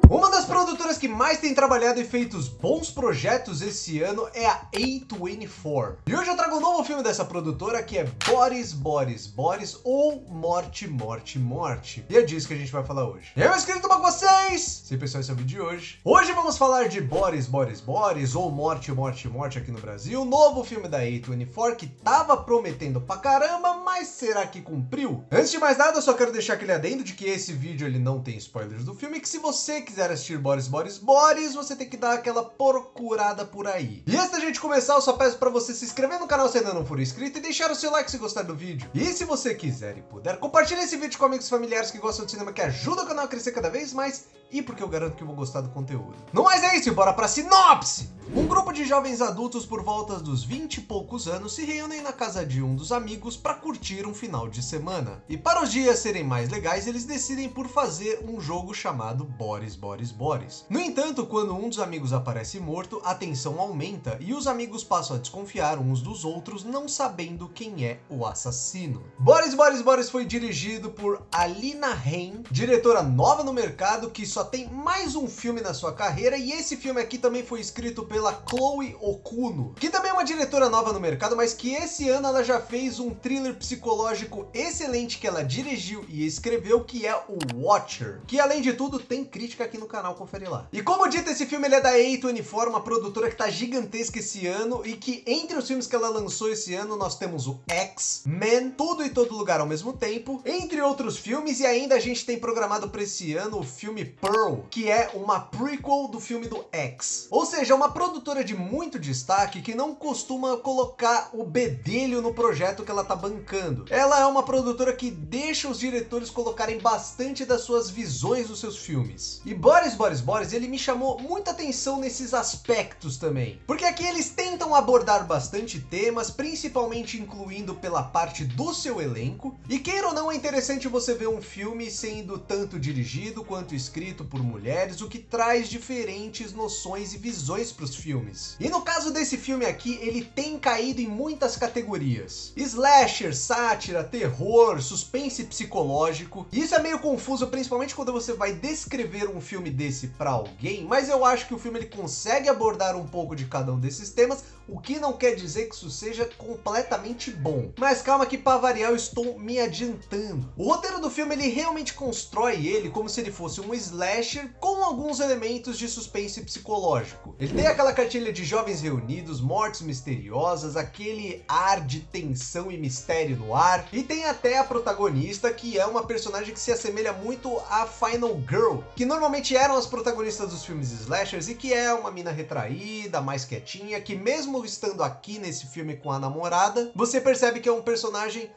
Uma das produtoras que mais tem trabalhado e feito bons projetos esse ano é a A24. E hoje eu trago um novo filme dessa produtora que é Bodies, Bodies, Bodies ou Morte, Morte, Morte. E é disso que a gente vai falar hoje. Eu, inscrito com vocês! Sim, pessoal, esse é o vídeo de hoje. Hoje vamos falar de Bodies, Bodies, Bodies ou Morte, Morte, Morte aqui no Brasil. Novo filme da A24 que tava prometendo pra caramba, mas será que cumpriu? Antes de mais nada, eu só quero deixar aquele adendo de que esse vídeo ele não tem spoilers do filme e que se você quiser assistir Bodies, Bodies, Bodies, você tem que dar aquela procurada por aí. E antes da gente começar, eu só peço pra você se inscrever no canal se ainda não for inscrito e deixar o seu like se gostar do vídeo. E se você quiser e puder, compartilhe esse vídeo com amigos e familiares que gostam de cinema, que ajuda o canal a crescer cada vez mais e porque eu garanto que vão gostar do conteúdo. No mais é isso, bora pra sinopse! Um grupo de jovens adultos por volta dos 20 e poucos anos se reúnem na casa de um dos amigos para curtir um final de semana. E para os dias serem mais legais, eles decidem por fazer um jogo chamado Bodies, Bodies, Bodies. No entanto, quando um dos amigos aparece morto, a tensão aumenta e os amigos passam a desconfiar uns dos outros, não sabendo quem é o assassino. Bodies, Bodies, Bodies foi dirigido por Alina Haim, diretora nova no mercado que só tem mais um filme na sua carreira, e esse filme aqui também foi escrito pela Chloe Okuno, que também é uma diretora nova no mercado, mas que esse ano ela já fez um thriller psicológico excelente que ela dirigiu e escreveu, que é o Watcher, que além de tudo tem crítica aqui no canal, confere lá. E como dito, esse filme ele é da A24, uma produtora que tá gigantesca esse ano e que entre os filmes que ela lançou esse ano nós temos o X-Men, Tudo e Todo Lugar ao Mesmo Tempo, entre outros filmes, e ainda a gente tem programado para esse ano o filme Pearl, que é uma prequel do filme do X. Ou seja, uma produtora de muito destaque que não costuma colocar o bedelho no projeto que ela tá bancando. Ela é uma produtora que deixa os diretores colocarem bastante das suas visões nos seus filmes. E Bodies, Bodies, Bodies, ele me chamou muita atenção nesses aspectos também. Porque aqui eles tentam abordar bastante temas, principalmente incluindo pela parte do seu elenco. E queira ou não, é interessante você ver um filme sendo tanto dirigido quanto escrito por mulheres, o que traz diferentes noções e visões para os filmes. E no caso desse filme aqui, ele tem caído em muitas categorias: slasher, sátira, terror, suspense psicológico. E isso é meio confuso, principalmente quando você vai descrever um filme desse para alguém, mas eu acho que o filme ele consegue abordar um pouco de cada um desses temas, o que não quer dizer que isso seja completamente bom. Mas calma que para variar eu estou me adiantando. O roteiro do filme ele realmente constrói ele como se ele fosse um slasher com alguns elementos de suspense psicológico. Ele tem aquela cartilha de jovens reunidos, mortes misteriosas, aquele ar de tensão e mistério no ar, e tem até a protagonista, que é uma personagem que se assemelha muito a Final Girl, que normalmente eram as protagonistas dos filmes slashers, e que é uma mina retraída, mais quietinha, que mesmo estando aqui nesse filme com a namorada, você percebe que é um personagem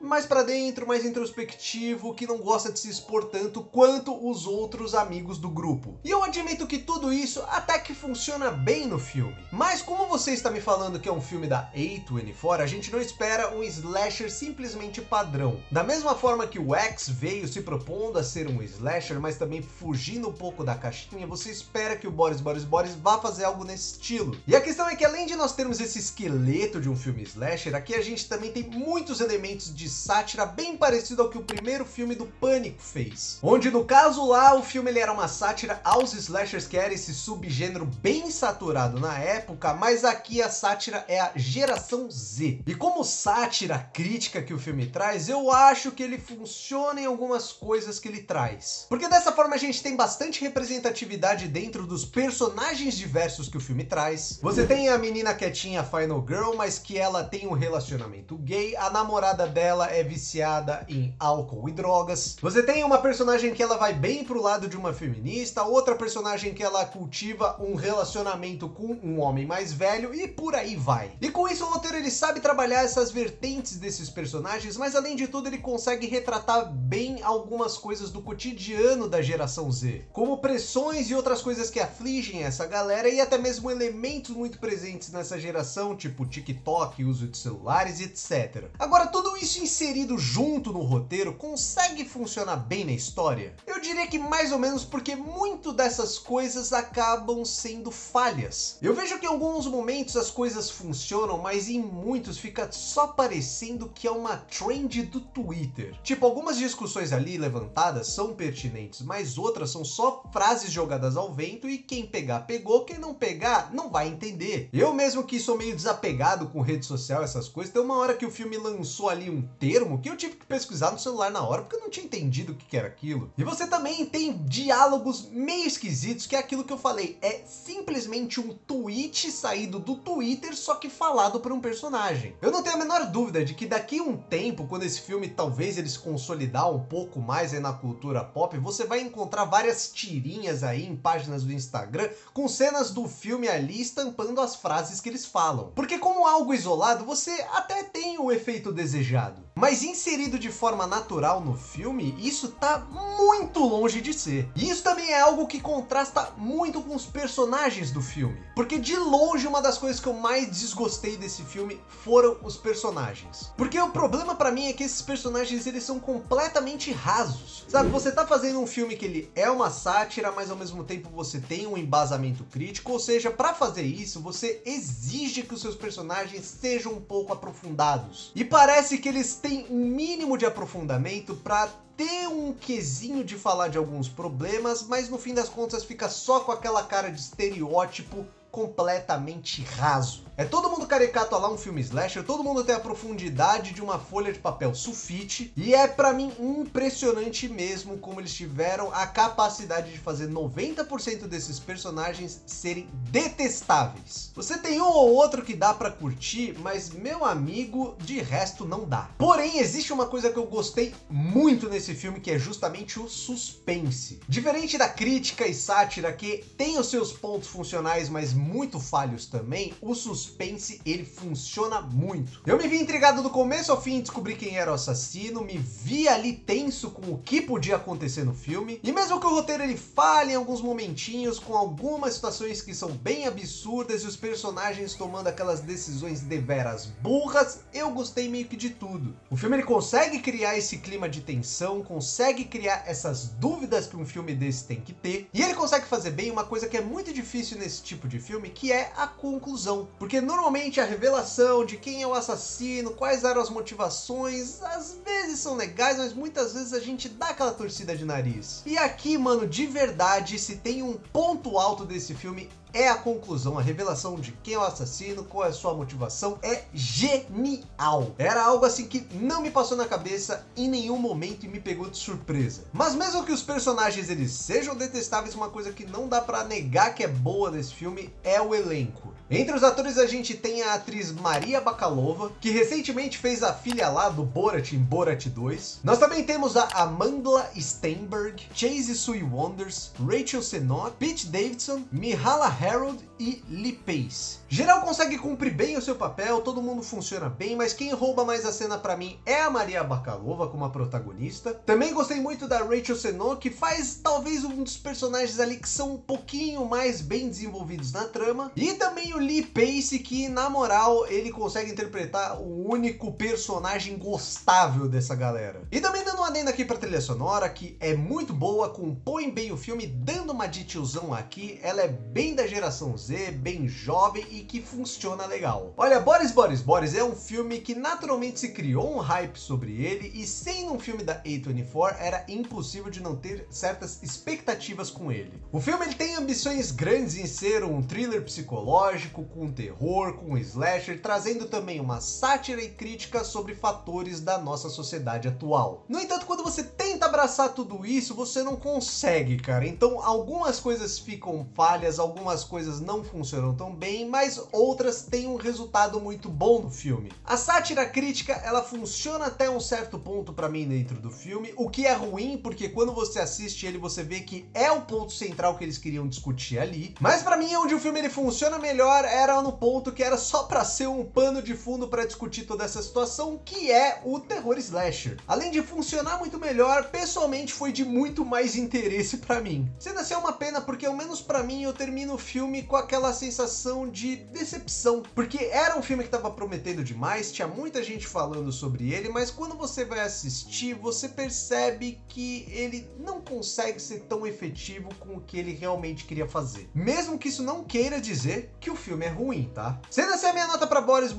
mais pra dentro, mais introspectivo, que não gosta de se expor tanto quanto os outros amigos do grupo. E eu admito que tudo isso até que funciona bem no filme. Mas como você está me falando que é um filme da A24, a gente não espera um slasher simplesmente padrão. Da mesma forma que o X veio se propondo a ser um slasher, mas também fugindo um pouco da caixinha, você espera que o Bodies, Bodies, Bodies vá fazer algo nesse estilo. E a questão é que além de nós termos esse esqueleto de um filme slasher, aqui a gente também tem muitos elementos de sátira bem parecido ao que o primeiro filme do Pânico fez. Onde no caso lá o filme ele era uma sátira aos slashers, que era esse subgênero bem saturado na época, mas aqui a sátira é a geração Z. E como sátira crítica que o filme traz, eu acho que ele funciona em algumas coisas que ele traz. Porque dessa forma a gente tem bastante representatividade dentro dos personagens diversos que o filme traz. Você tem a menina quietinha Final Girl, mas que ela tem um relacionamento gay, a namorada dela é viciada em álcool e drogas. Você tem uma personagem que ela vai bem pro lado de uma feminista, outra personagem que ela cultiva um relacionamento com um homem mais velho e por aí vai. E com isso o roteiro ele sabe trabalhar essas vertentes desses personagens, mas além de tudo ele consegue retratar bem algumas coisas do cotidiano da geração Z, como pressões e outras coisas que afligem essa galera e até mesmo elementos muito presentes nessa geração, tipo TikTok, uso de celulares e etc. Agora tudo isso inserido junto no roteiro consegue funcionar bem na história? Eu diria diria que mais ou menos porque muito dessas coisas acabam sendo falhas. Eu vejo que em alguns momentos as coisas funcionam, mas em muitos fica só parecendo que é uma trend do Twitter. Tipo, algumas discussões ali levantadas são pertinentes, mas outras são só frases jogadas ao vento e quem pegar, pegou, quem não pegar, não vai entender. Eu mesmo que sou meio desapegado com rede social, essas coisas, tem uma hora que o filme lançou ali um termo que eu tive que pesquisar no celular na hora, porque eu não tinha entendido o que era aquilo. E você também tem diálogos meio esquisitos, que é aquilo que eu falei, é simplesmente um tweet saído do Twitter, só que falado por um personagem. Eu não tenho a menor dúvida de que daqui a um tempo, quando esse filme talvez ele se consolidar um pouco mais aí na cultura pop, você vai encontrar várias tirinhas aí em páginas do Instagram com cenas do filme ali estampando as frases que eles falam. Porque como algo isolado, você até tem o efeito desejado. Mas inserido de forma natural no filme, isso tá muito longe de ser. E isso também é algo que contrasta muito com os personagens do filme. Porque de longe uma das coisas que eu mais desgostei desse filme foram os personagens. Porque o problema pra mim é que esses personagens eles são completamente rasos. Sabe, você tá fazendo um filme que ele é uma sátira, mas ao mesmo tempo você tem um embasamento crítico, ou seja, pra fazer isso, você exige que os seus personagens sejam um pouco aprofundados. E parece que eles têm um mínimo de aprofundamento pra ter um quesinho de falar de alguns problemas, mas no fim das contas fica só com aquela cara de estereótipo completamente raso. É todo mundo caricato a lá um filme slasher, todo mundo tem a profundidade de uma folha de papel sulfite, e é pra mim impressionante mesmo como eles tiveram a capacidade de fazer 90% desses personagens serem detestáveis. Você tem um ou outro que dá pra curtir, mas meu amigo, de resto não dá. Porém, existe uma coisa que eu gostei muito nesse filme, que é justamente o suspense. Diferente da crítica e sátira, que tem os seus pontos funcionais, mas muito falhos também, o suspense ele funciona muito. Eu me vi intrigado do começo ao fim em descobrir quem era o assassino, me vi ali tenso com o que podia acontecer no filme, e mesmo que o roteiro ele falhe em alguns momentinhos, com algumas situações que são bem absurdas e os personagens tomando aquelas decisões deveras burras, eu gostei meio que de tudo. O filme ele consegue criar esse clima de tensão, consegue criar essas dúvidas que um filme desse tem que ter, e ele consegue fazer bem uma coisa que é muito difícil nesse tipo de filme, que é a conclusão. Porque normalmente a revelação de quem é o assassino, quais eram as motivações, às vezes são legais, mas muitas vezes a gente dá aquela torcida de nariz. E aqui, mano, de verdade, se tem um ponto alto desse filme, é a conclusão, a revelação de quem é o assassino, qual é a sua motivação, é genial. Era algo assim que não me passou na cabeça em nenhum momento e me pegou de surpresa. Mas mesmo que os personagens eles sejam detestáveis, uma coisa que não dá pra negar que é boa nesse filme é o elenco. Entre os atores a gente tem a atriz Maria Bakalova, que recentemente fez a filha lá do Borat em Borat 2. Nós também temos a Amandla Stenberg, Chase Sue Wonders, Rachel Sennott, Pete Davidson, Mihala Harold e Lee Pace. Geral consegue cumprir bem o seu papel, todo mundo funciona bem, mas quem rouba mais a cena pra mim é a Maria Bakalova como a protagonista. Também gostei muito da Rachel Sennott, que faz talvez um dos personagens ali que são um pouquinho mais bem desenvolvidos na trama. E também o Lee Pace, que na moral ele consegue interpretar o único personagem gostável dessa galera. E também dando um adendo aqui pra trilha sonora, que é muito boa, compõe bem o filme, dando uma de tiozão aqui, ela é bem da geração Z, bem jovem e que funciona legal. Olha, Boris Boris Boris é um filme que naturalmente se criou um hype sobre ele, e sendo um filme da A24 era impossível de não ter certas expectativas com ele. O filme ele tem ambições grandes em ser um thriller psicológico, com terror, com slasher, trazendo também uma sátira e crítica sobre fatores da nossa sociedade atual. No entanto, quando você tenta abraçar tudo isso, você não consegue, cara. Então algumas coisas ficam falhas, algumas coisas não funcionam tão bem, mas outras têm um resultado muito bom no filme. A sátira crítica, ela funciona até um certo ponto pra mim dentro do filme, o que é ruim, porque quando você assiste ele, você vê que é o ponto central que eles queriam discutir ali. Mas pra mim, onde o filme ele funciona melhor era no ponto que era só pra ser um pano de fundo pra discutir toda essa situação, que é o terror slasher. Além de funcionar muito melhor, pessoalmente foi de muito mais interesse pra mim. Sendo assim, é uma pena, porque ao menos pra mim eu termino o filme com aquela sensação de decepção, porque era um filme que estava prometendo demais, tinha muita gente falando sobre ele, mas quando você vai assistir, você percebe que ele não consegue ser tão efetivo com o que ele realmente queria fazer. Mesmo que isso não queira dizer que o filme é ruim, tá? Sendo essa a minha nota para Boris,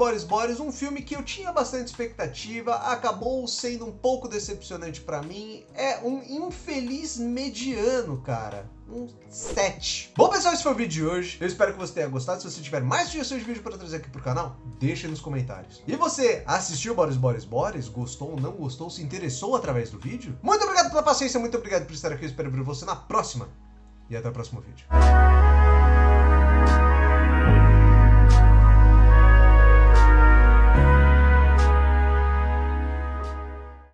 um filme que eu tinha bastante expectativa, acabou sendo um pouco decepcionante para mim, é um infeliz mediano, cara. Um 7. Bom, pessoal, esse foi o vídeo de hoje. Eu espero que você tenha gostado. Se você tiver mais sugestões de vídeo para trazer aqui pro canal, deixa nos comentários. E você assistiu Boris? Gostou ou não gostou? Se interessou através do vídeo? Muito obrigado pela paciência, muito obrigado por estar aqui. Eu espero ver você na próxima. E até o próximo vídeo.